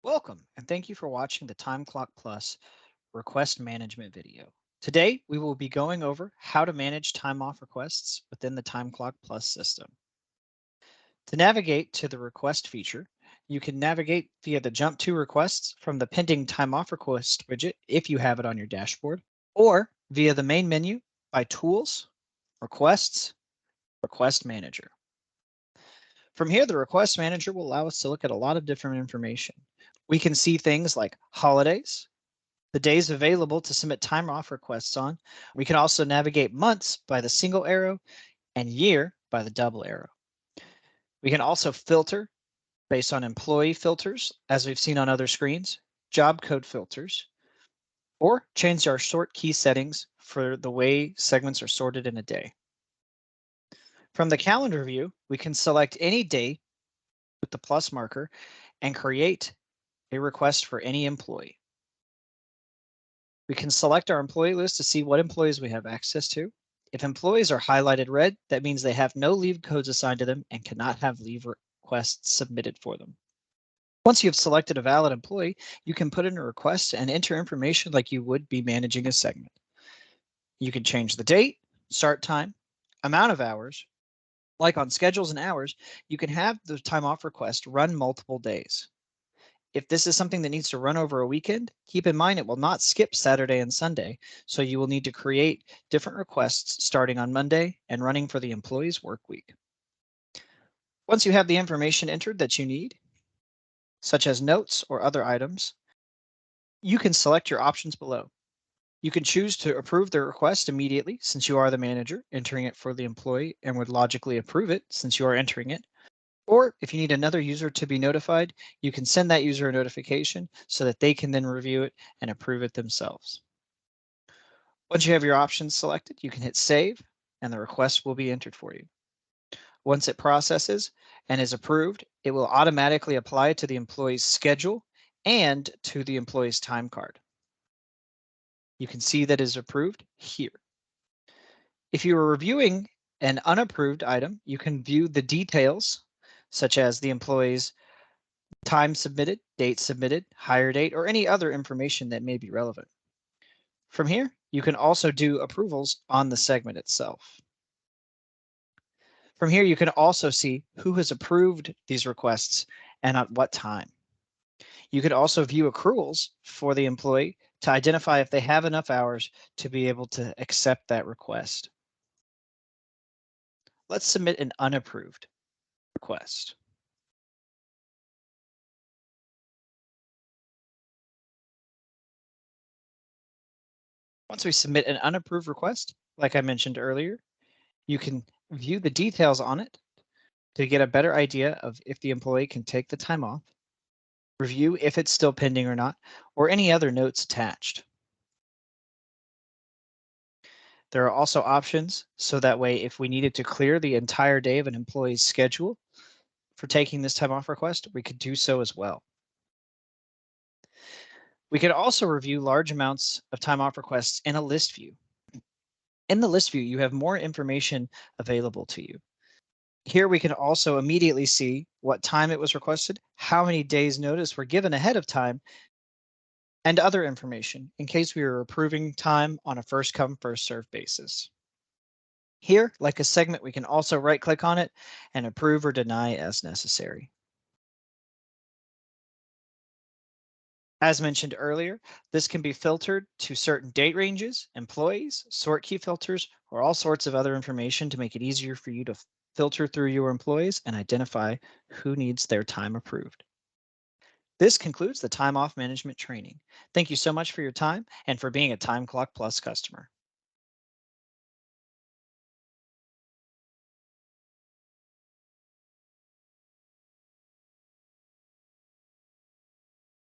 Welcome, and thank you for watching the Time Clock Plus request management video. Today, we will be going over how to manage time off requests within the Time Clock Plus system. To navigate to the request feature, you can navigate via the Jump to Requests from the pending time off request widget if you have it on your dashboard, or via the main menu by Tools, Requests, Request Manager. From here, the Request Manager will allow us to look at a lot of different information. We can see things like holidays, the days available to submit time off requests on. We can also navigate months by the single arrow and year by the double arrow. We can also filter based on employee filters, as we've seen on other screens, job code filters, or change our sort key settings for the way segments are sorted in a day. From the calendar view, we can select any day with the plus marker and create a request for any employee. We can select our employee list to see what employees we have access to. If employees are highlighted red, that means they have no leave codes assigned to them and cannot have leave requests submitted for them. Once you have selected a valid employee, you can put in a request and enter information like you would be managing a segment. You can change the date, start time, amount of hours. Like on schedules and hours, you can have the time off request run multiple days. If this is something that needs to run over a weekend, keep in mind it will not skip Saturday and Sunday, so you will need to create different requests starting on Monday and running for the employee's work week. Once you have the information entered that you need, such as notes or other items, you can select your options below. You can choose to approve the request immediately since you are the manager entering it for the employee and would logically approve it since you are entering it. Or if you need another user to be notified, you can send that user a notification so that they can then review it and approve it themselves. Once you have your options selected, you can hit save and the request will be entered for you. Once it processes and is approved, it will automatically apply to the employee's schedule and to the employee's time card. You can see that is approved here. If you are reviewing an unapproved item, you can view the details such as the employee's time submitted, date submitted, hire date, or any other information that may be relevant. From here, you can also do approvals on the segment itself. From here, you can also see who has approved these requests and at what time. You could also view accruals for the employee to identify if they have enough hours to be able to accept that request. Let's submit an unapproved request. Once we submit an unapproved request, like I mentioned earlier, you can view the details on it to get a better idea of if the employee can take the time off, review if it's still pending or not, or any other notes attached. There are also options so that way if we needed to clear the entire day of an employee's schedule for taking this time off request, we could do so as well. We could also review large amounts of time off requests in a list view. In the list view, you have more information available to you. Here we can also immediately see what time it was requested, how many days notice were given ahead of time, and other information in case we were approving time on a first come, first served basis. Here, like a segment, we can also right click on it and approve or deny as necessary. As mentioned earlier, this can be filtered to certain date ranges, employees, sort key filters, or all sorts of other information to make it easier for you to filter through your employees and identify who needs their time approved. This concludes the time off management training. Thank you so much for your time and for being a Time Clock Plus customer.